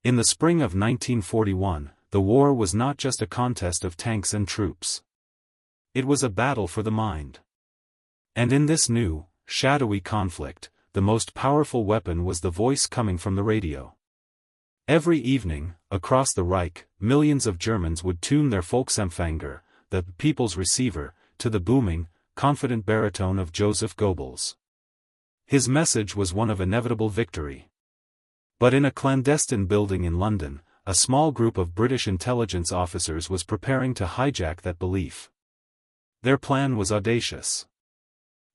In the spring of 1941, the war was not just a contest of tanks and troops. It was a battle for the mind. And in this new, shadowy conflict, the most powerful weapon was the voice coming from the radio. Every evening, across the Reich, millions of Germans would tune their Volksempfänger, the people's receiver, to the booming, confident baritone of Joseph Goebbels. His message was one of inevitable victory. But in a clandestine building in London, a small group of British intelligence officers was preparing to hijack that belief. Their plan was audacious.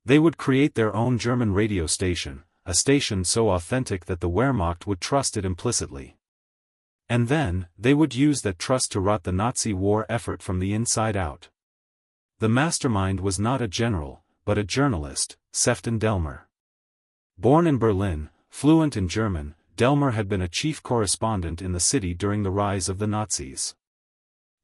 They would create their own German radio station, a station so authentic that the Wehrmacht would trust it implicitly. And then, they would use that trust to rot the Nazi war effort from the inside out. The mastermind was not a general, but a journalist, Sefton Delmer. Born in Berlin, fluent in German, Delmer had been a chief correspondent in the city during the rise of the Nazis.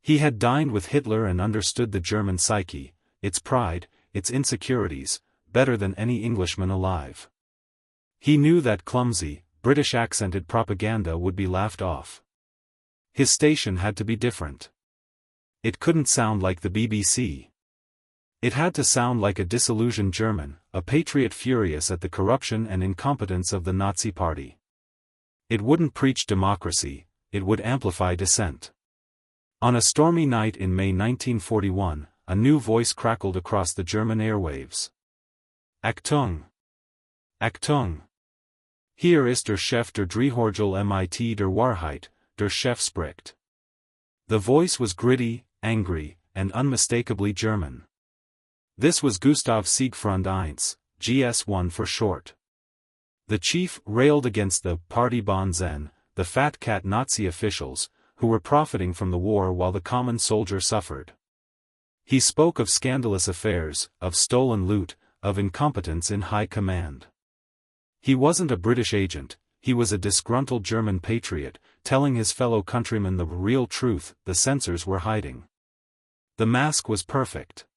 He had dined with Hitler and understood the German psyche, its pride, its insecurities, better than any Englishman alive. He knew that clumsy, British-accented propaganda would be laughed off. His station had to be different. It couldn't sound like the BBC. It had to sound like a disillusioned German, a patriot furious at the corruption and incompetence of the Nazi Party. It wouldn't preach democracy, it would amplify dissent. On a stormy night in May 1941, a new voice crackled across the German airwaves. Achtung! Achtung! Hier ist der Chef der Drehorgel mit der Wahrheit, der Chef spricht. The voice was gritty, angry, and unmistakably German. This was Gustav Siegfried Eins, GS1 for short. The chief railed against the Partybonzen, the fat cat Nazi officials, who were profiting from the war while the common soldier suffered. He spoke of scandalous affairs, of stolen loot, of incompetence in high command. He wasn't a British agent, he was a disgruntled German patriot, telling his fellow countrymen the real truth the censors were hiding. The mask was perfect.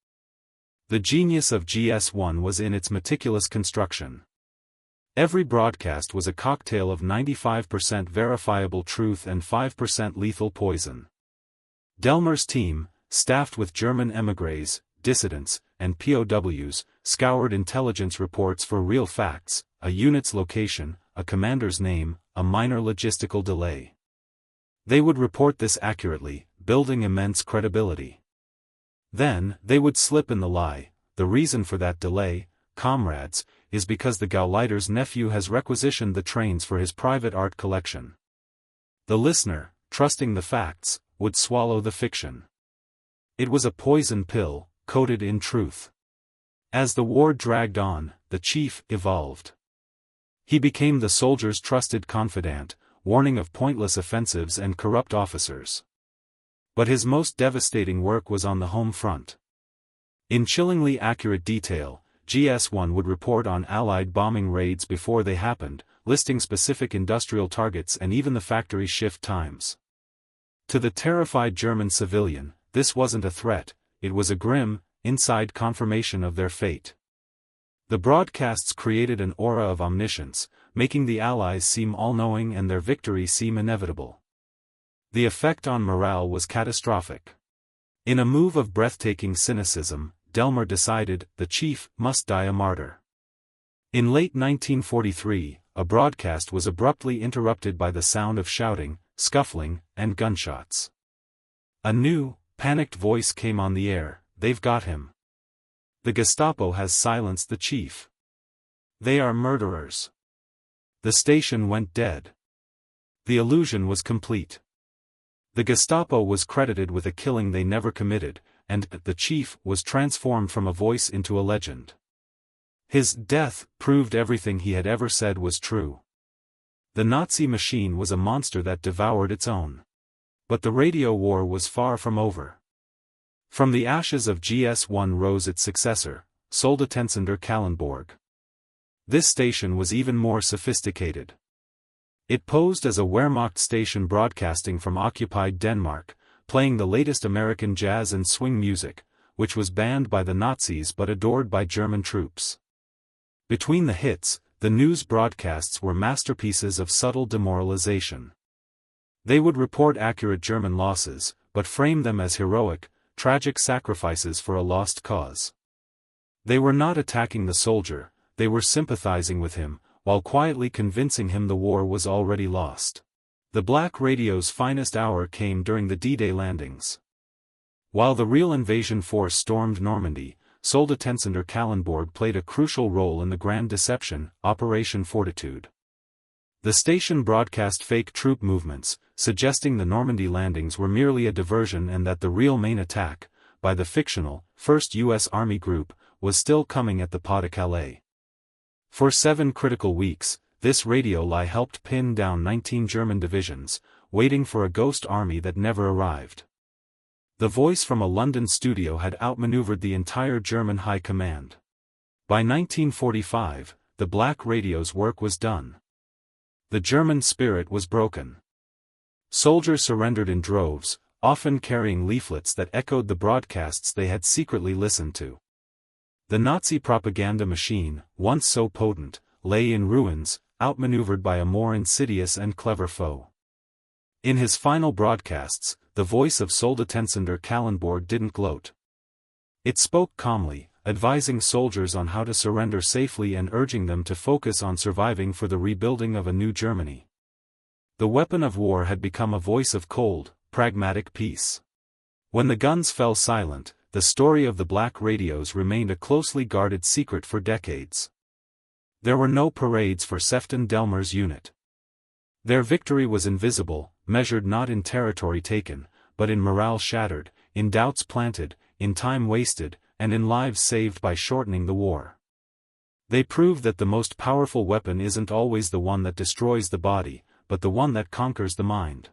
The genius of GS1 was in its meticulous construction. Every broadcast was a cocktail of 95% verifiable truth and 5% lethal poison. Delmer's team, staffed with German émigrés, dissidents, and POWs, scoured intelligence reports for real facts, a unit's location, a commander's name, a minor logistical delay. They would report this accurately, building immense credibility. Then, they would slip in the lie. The reason for that delay, comrades, is because the Gauleiter's nephew has requisitioned the trains for his private art collection. The listener, trusting the facts, would swallow the fiction. It was a poison pill, coated in truth. As the war dragged on, the chief evolved. He became the soldier's trusted confidant, warning of pointless offensives and corrupt officers. But his most devastating work was on the home front. In chillingly accurate detail, GS1 would report on Allied bombing raids before they happened, listing specific industrial targets and even the factory shift times. To the terrified German civilian, this wasn't a threat, it was a grim, inside confirmation of their fate. The broadcasts created an aura of omniscience, making the Allies seem all-knowing and their victory seem inevitable. The effect on morale was catastrophic. In a move of breathtaking cynicism, Delmer decided the chief must die a martyr. In late 1943, a broadcast was abruptly interrupted by the sound of shouting, scuffling, and gunshots. A new, panicked voice came on the air: "They've got him. The Gestapo has silenced the chief. They are murderers." The station went dead. The illusion was complete. The Gestapo was credited with a killing they never committed, and the chief was transformed from a voice into a legend. His death proved everything he had ever said was true. The Nazi machine was a monster that devoured its own. But the radio war was far from over. From the ashes of GS1 rose its successor, Soldetensender Kallenborg. This station was even more sophisticated. It posed as a Wehrmacht station broadcasting from occupied Denmark, playing the latest American jazz and swing music, which was banned by the Nazis but adored by German troops. Between the hits, the news broadcasts were masterpieces of subtle demoralization. They would report accurate German losses, but frame them as heroic, tragic sacrifices for a lost cause. They were not attacking the soldier, they were sympathizing with him, while quietly convincing him the war was already lost. The Black Radio's finest hour came during the D-Day landings. While the real invasion force stormed Normandy, Soldotensender Kallenborg played a crucial role in the grand deception, Operation Fortitude. The station broadcast fake troop movements, suggesting the Normandy landings were merely a diversion and that the real main attack, by the fictional, 1st U.S. Army Group, was still coming at the Pas-de-Calais. For 7 critical weeks, this radio lie helped pin down 19 German divisions, waiting for a ghost army that never arrived. The voice from a London studio had outmaneuvered the entire German high command. By 1945, the Black Radio's work was done. The German spirit was broken. Soldiers surrendered in droves, often carrying leaflets that echoed the broadcasts they had secretly listened to. The Nazi propaganda machine, once so potent, lay in ruins, outmaneuvered by a more insidious and clever foe. In his final broadcasts, the voice of Soldotensender Kallenborg didn't gloat. It spoke calmly, advising soldiers on how to surrender safely and urging them to focus on surviving for the rebuilding of a new Germany. The weapon of war had become a voice of cold, pragmatic peace. When the guns fell silent, the story of the Black Radios remained a closely guarded secret for decades. There were no parades for Sefton Delmer's unit. Their victory was invisible, measured not in territory taken, but in morale shattered, in doubts planted, in time wasted, and in lives saved by shortening the war. They proved that the most powerful weapon isn't always the one that destroys the body, but the one that conquers the mind.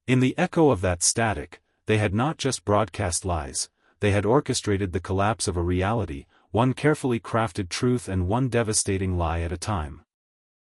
In the echo of that static, they had not just broadcast lies, they had orchestrated the collapse of a reality, one carefully crafted truth and one devastating lie at a time.